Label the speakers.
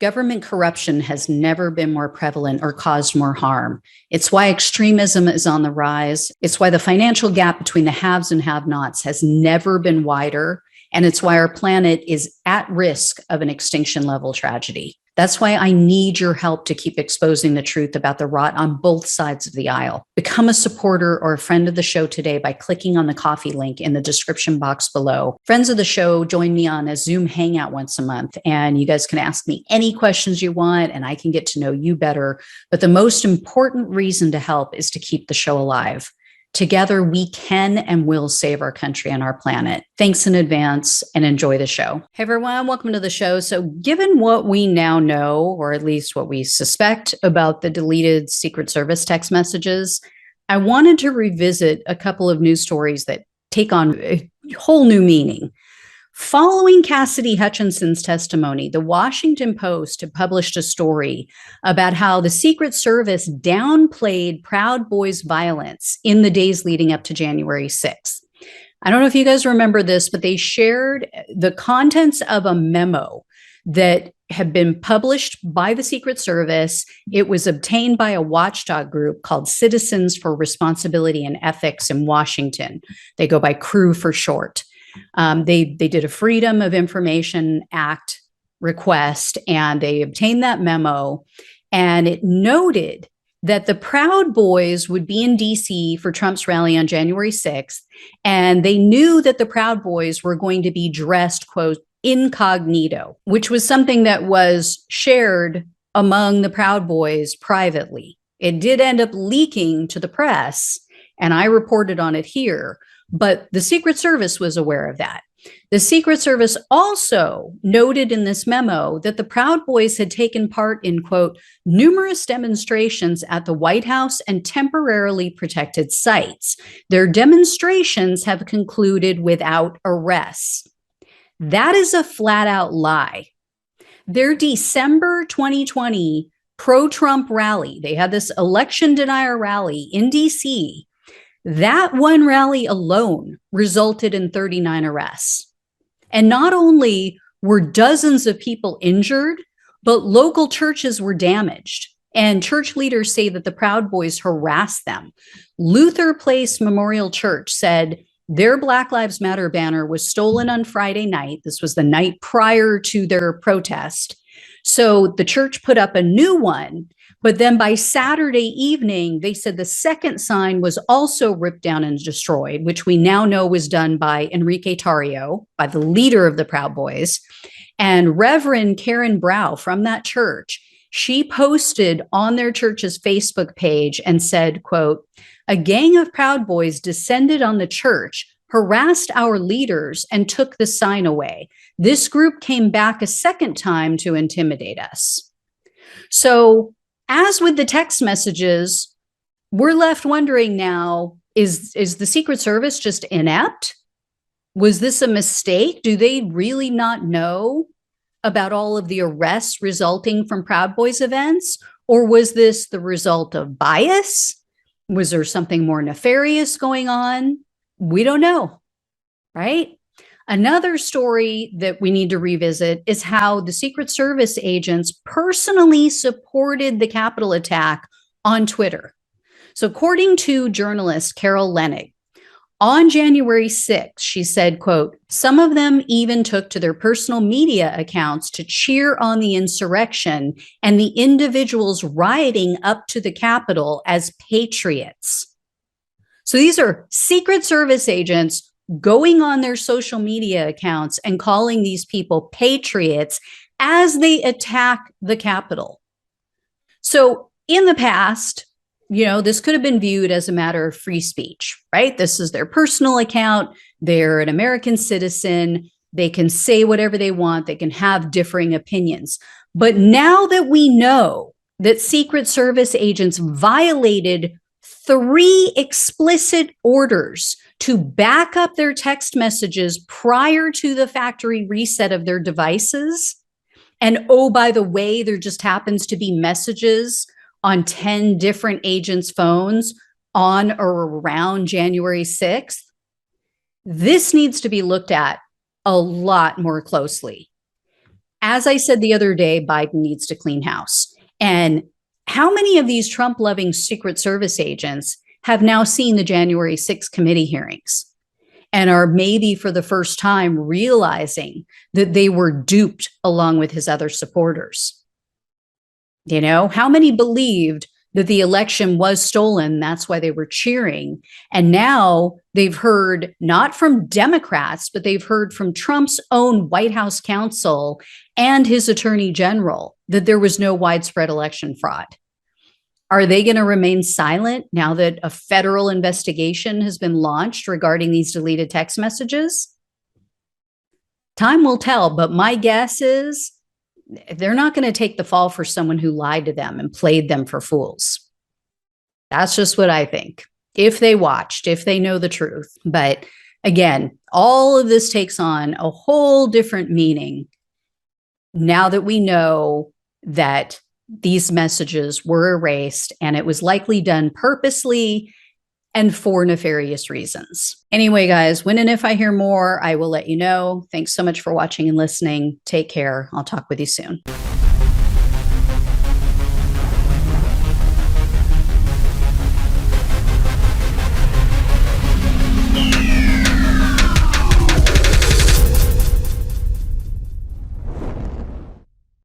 Speaker 1: Government corruption has never been more prevalent or caused more harm. It's why extremism is on the rise. It's why the financial gap between the haves and have-nots has never been wider. And it's why our planet is at risk of an extinction level tragedy. That's why I need your help to keep exposing the truth about the rot on both sides of the aisle. Become a supporter or a friend of the show today by clicking on the coffee link in the description box below. Friends of the show join me on a Zoom hangout once a month, and you guys can ask me any questions you want, and I can get to know you better. But the most important reason to help is to keep the show alive. Together, we can and will save our country and our planet. Thanks in advance and enjoy the show. Hey, everyone, welcome to the show. So given what we now know, or at least what we suspect about the deleted Secret Service text messages, I wanted to revisit a couple of news stories that take on a whole new meaning. Following Cassidy Hutchinson's testimony, the Washington Post had published a story about how the Secret Service downplayed Proud Boys violence in the days leading up to January 6th. I don't know if you guys remember this, but they shared the contents of a memo that had been published by the Secret Service. It was obtained by a watchdog group called Citizens for Responsibility and Ethics in Washington. They go by CREW for short. They did a Freedom of Information Act request, and they obtained that memo, and it noted that the Proud Boys would be in DC for Trump's rally on January 6th, and they knew that the Proud Boys were going to be dressed, quote, incognito, which was something that was shared among the Proud Boys privately. It did end up leaking to the press, and I reported on it here. But the Secret Service was aware of that. The Secret Service also noted in this memo that the Proud Boys had taken part in, quote, numerous demonstrations at the White House and temporarily protected sites. Their demonstrations have concluded without arrests. That is a flat out lie. Their December 2020 pro-Trump rally, they had this election denier rally in DC. That one rally alone resulted in 39 arrests. And not only were dozens of people injured, but local churches were damaged. And church leaders say that the Proud Boys harassed them. Luther Place Memorial Church said their Black Lives Matter banner was stolen on Friday night. This was the night prior to their protest. So the church put up a new one. But then by Saturday evening, they said the second sign was also ripped down and destroyed, which we now know was done by Enrique Tarrio, by the leader of the Proud Boys. And Reverend Karen Brow from that church, she posted on their church's Facebook page and said, quote, a gang of Proud Boys descended on the church, harassed our leaders, and took the sign away. This group came back a second time to intimidate us. So, as with the text messages, we're left wondering now, is the Secret Service just inept? Was this a mistake? Do they really not know about all of the arrests resulting from Proud Boys events? Or was this the result of bias? Was there something more nefarious going on? We don't know, right? Another story that we need to revisit is how the Secret Service agents personally supported the Capitol attack on Twitter. So according to journalist Carol Leonnig, on January 6th, she said, quote, some of them even took to their personal media accounts to cheer on the insurrection and the individuals rioting up to the Capitol as patriots. So these are Secret Service agents going on their social media accounts and calling these people patriots as they attack the Capitol. So in the past, this could have been viewed as a matter of free speech, right? This is their personal account. They're an American citizen. They can say whatever they want. They can have differing opinions. But now that we know that Secret Service agents violated 3 explicit orders to back up their text messages prior to the factory reset of their devices. And oh, by the way, there just happens to be messages on 10 different agents' phones on or around January 6th. This needs to be looked at a lot more closely. As I said the other day, Biden needs to clean house. And how many of these Trump-loving Secret Service agents have now seen the January 6th committee hearings and are maybe for the first time realizing that they were duped along with his other supporters? You know, how many believed that the election was stolen? That's why they were cheering. And now they've heard not from Democrats, but they've heard from Trump's own White House counsel and his attorney general that there was no widespread election fraud. Are they going to remain silent now that a federal investigation has been launched regarding these deleted text messages? Time will tell, but my guess is they're not going to take the fall for someone who lied to them and played them for fools. That's just what I think. If they watched, if they know the truth. But again, all of this takes on a whole different meaning now that we know that these messages were erased and it was likely done purposely and for nefarious reasons. Anyway, guys, when and if I hear more, I will let you know. Thanks so much for watching and listening. Take care. I'll talk with you soon.